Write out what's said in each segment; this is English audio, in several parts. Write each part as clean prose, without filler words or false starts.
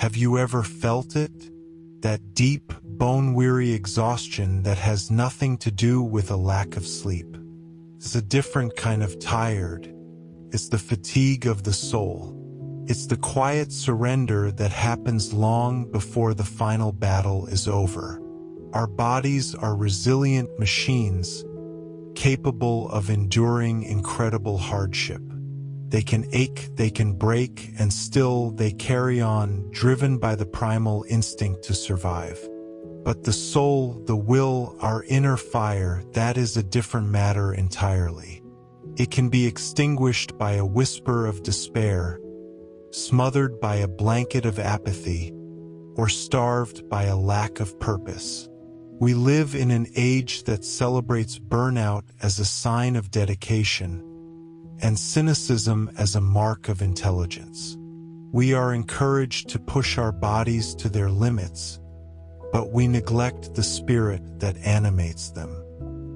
Have you ever felt it? That deep, bone-weary exhaustion that has nothing to do with a lack of sleep. It's a different kind of tired. It's the fatigue of the soul. It's the quiet surrender that happens long before the final battle is over. Our bodies are resilient machines, capable of enduring incredible hardship. They can ache, they can break, and still they carry on, driven by the primal instinct to survive. But the soul, the will, our inner fire, that is a different matter entirely. It can be extinguished by a whisper of despair, smothered by a blanket of apathy, or starved by a lack of purpose. We live in an age that celebrates burnout as a sign of dedication, and cynicism as a mark of intelligence. We are encouraged to push our bodies to their limits, but we neglect the spirit that animates them.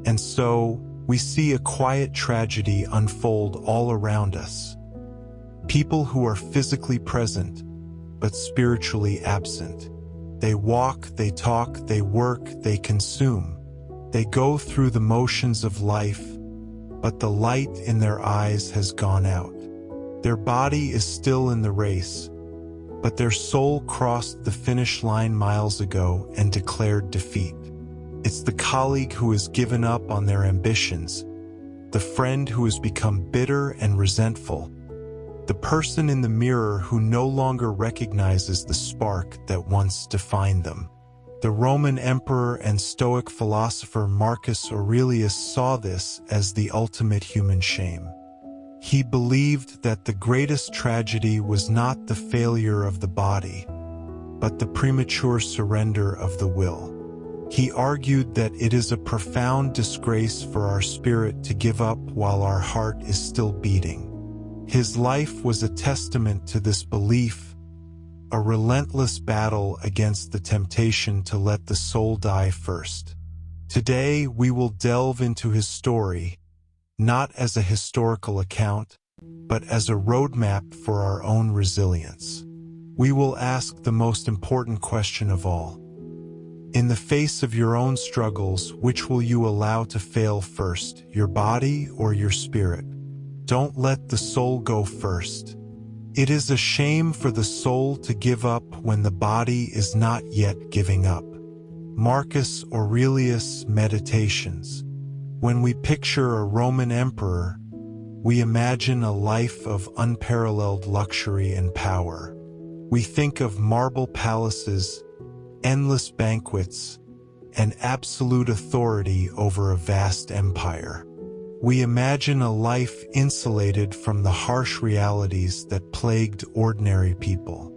And so, we see a quiet tragedy unfold all around us. People who are physically present, but spiritually absent. They walk, they talk, they work, they consume. They go through the motions of life, but the light in their eyes has gone out. Their body is still in the race, but their soul crossed the finish line miles ago and declared defeat. It's the colleague who has given up on their ambitions, the friend who has become bitter and resentful, the person in the mirror who no longer recognizes the spark that once defined them. The Roman emperor and Stoic philosopher Marcus Aurelius saw this as the ultimate human shame. He believed that the greatest tragedy was not the failure of the body, but the premature surrender of the will. He argued that it is a profound disgrace for our spirit to give up while our heart is still beating. His life was a testament to this belief, a relentless battle against the temptation to let the soul die first. Today, we will delve into his story, not as a historical account, but as a roadmap for our own resilience. We will ask the most important question of all. In the face of your own struggles, which will you allow to fail first, your body or your spirit? Don't let the soul go first. It is a shame for the soul to give up when the body is not yet giving up. Marcus Aurelius Meditations. When we picture a Roman emperor, we imagine a life of unparalleled luxury and power. We think of marble palaces, endless banquets, and absolute authority over a vast empire. We imagine a life insulated from the harsh realities that plagued ordinary people.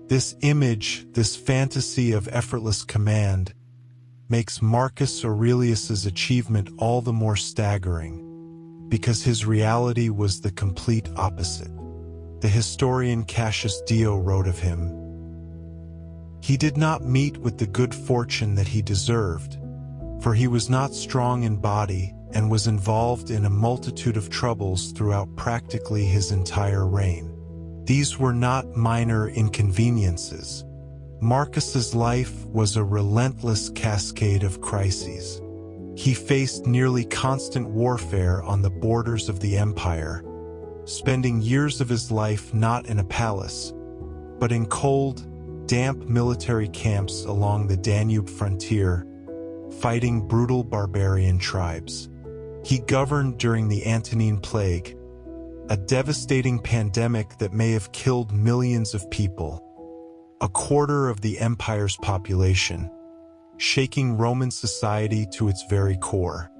This image, this fantasy of effortless command, makes Marcus Aurelius's achievement all the more staggering, because his reality was the complete opposite. The historian Cassius Dio wrote of him, "He did not meet with the good fortune that he deserved, for he was not strong in body, and was involved in a multitude of troubles throughout practically his entire reign. These were not minor inconveniences. Marcus's life was a relentless cascade of crises. He faced nearly constant warfare on the borders of the empire, spending years of his life not in a palace, but in cold, damp military camps along the Danube frontier, fighting brutal barbarian tribes. He governed during the Antonine Plague, a devastating pandemic that may have killed millions of people, a quarter of the empire's population, shaking Roman society to its very core.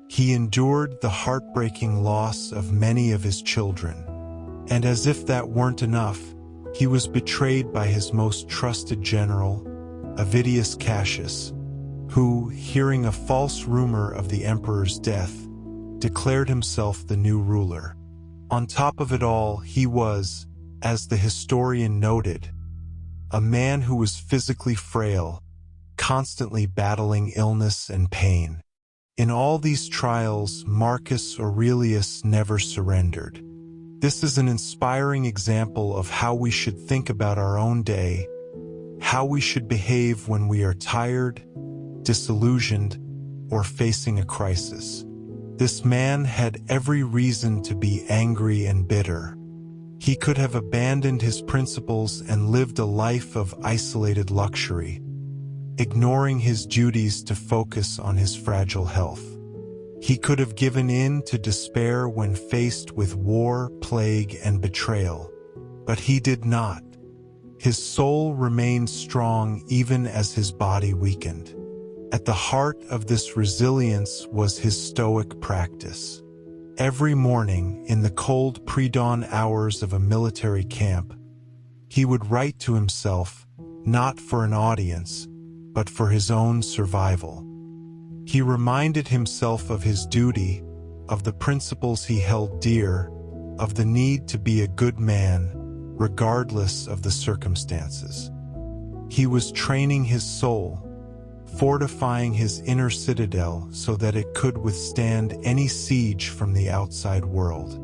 He endured the heartbreaking loss of many of his children, and as if that weren't enough, he was betrayed by his most trusted general, Avidius Cassius, who, hearing a false rumor of the emperor's death, declared himself the new ruler. On top of it all, he was, as the historian noted, a man who was physically frail, constantly battling illness and pain. In all these trials, Marcus Aurelius never surrendered. This is an inspiring example of how we should think about our own day, how we should behave when we are tired, disillusioned, or facing a crisis. This man had every reason to be angry and bitter. He could have abandoned his principles and lived a life of isolated luxury, ignoring his duties to focus on his fragile health. He could have given in to despair when faced with war, plague, and betrayal. But he did not. His soul remained strong even as his body weakened. At the heart of this resilience was his stoic practice. Every morning, in the cold pre-dawn hours of a military camp, he would write to himself, not for an audience, but for his own survival. He reminded himself of his duty, of the principles he held dear, of the need to be a good man, regardless of the circumstances. He was training his soul, fortifying his inner citadel so that it could withstand any siege from the outside world.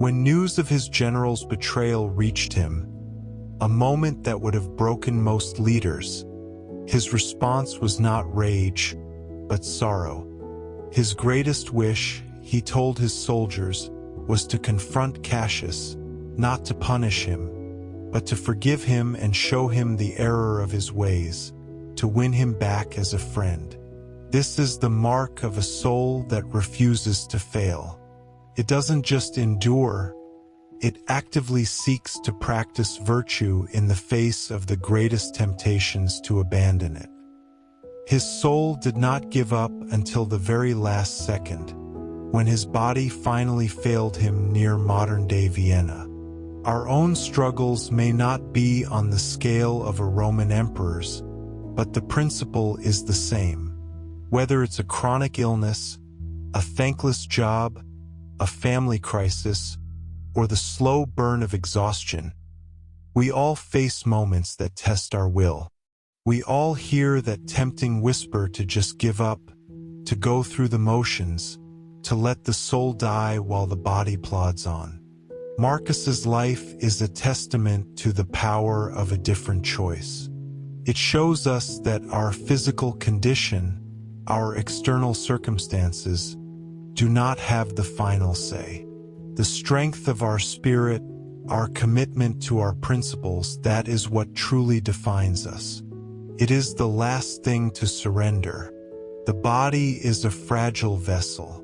When news of his general's betrayal reached him, a moment that would have broken most leaders, his response was not rage, but sorrow. His greatest wish, he told his soldiers, was to confront Cassius, not to punish him, but to forgive him and show him the error of his ways, to win him back as a friend. This is the mark of a soul that refuses to fail. It doesn't just endure, it actively seeks to practice virtue in the face of the greatest temptations to abandon it. His soul did not give up until the very last second, when his body finally failed him near modern-day Vienna. Our own struggles may not be on the scale of a Roman emperor's, but the principle is the same. Whether it's a chronic illness, a thankless job, a family crisis, or the slow burn of exhaustion, we all face moments that test our will. We all hear that tempting whisper to just give up, to go through the motions, to let the soul die while the body plods on. Marcus's life is a testament to the power of a different choice. It shows us that our physical condition, our external circumstances, do not have the final say. The strength of our spirit, our commitment to our principles, that is what truly defines us. It is the last thing to surrender. The body is a fragile vessel.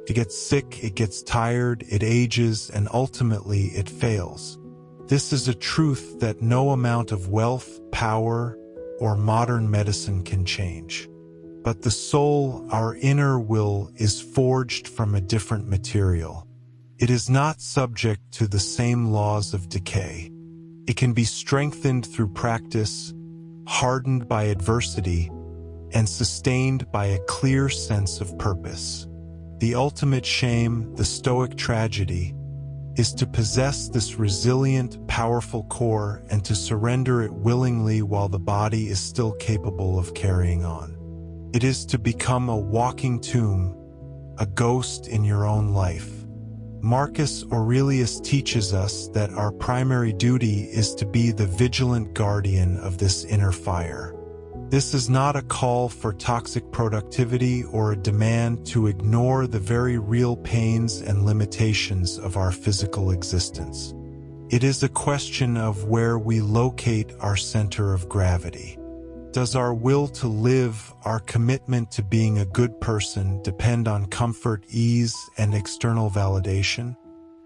It gets sick, it gets tired, it ages, and ultimately it fails. This is a truth that no amount of wealth, power, or modern medicine can change. But the soul, our inner will, is forged from a different material. It is not subject to the same laws of decay. It can be strengthened through practice, hardened by adversity, and sustained by a clear sense of purpose. The ultimate shame, the Stoic tragedy, is to possess this resilient, powerful core and to surrender it willingly while the body is still capable of carrying on. It is to become a walking tomb, a ghost in your own life. Marcus Aurelius teaches us that our primary duty is to be the vigilant guardian of this inner fire. This is not a call for toxic productivity or a demand to ignore the very real pains and limitations of our physical existence. It is a question of where we locate our center of gravity. Does our will to live, our commitment to being a good person, depend on comfort, ease, and external validation?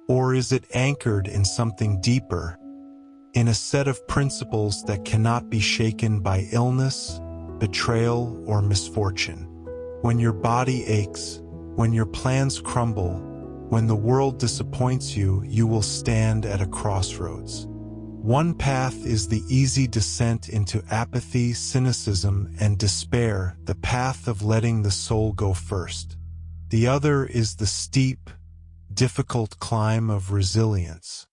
Or is it anchored in something deeper, in a set of principles that cannot be shaken by illness, betrayal, or misfortune? When your body aches, when your plans crumble, when the world disappoints you, you will stand at a crossroads. One path is the easy descent into apathy, cynicism, and despair, the path of letting the soul go first. The other is the steep, difficult climb of resilience.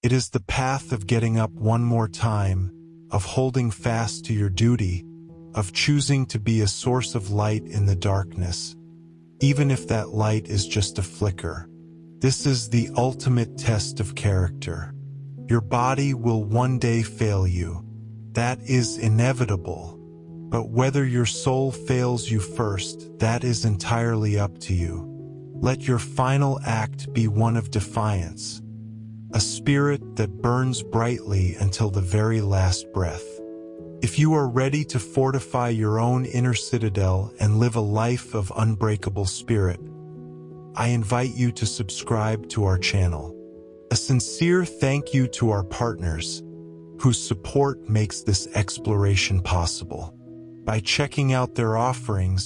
It is the path of getting up one more time, of holding fast to your duty, of choosing to be a source of light in the darkness, even if that light is just a flicker. This is the ultimate test of character. Your body will one day fail you. that is inevitable. But whether your soul fails you first, that is entirely up to you. Let your final act be one of defiance, a spirit that burns brightly until the very last breath. If you are ready to fortify your own inner citadel and live a life of unbreakable spirit, I invite you to subscribe to our channel. A sincere thank you to our partners, whose support makes this exploration possible. By checking out their offerings,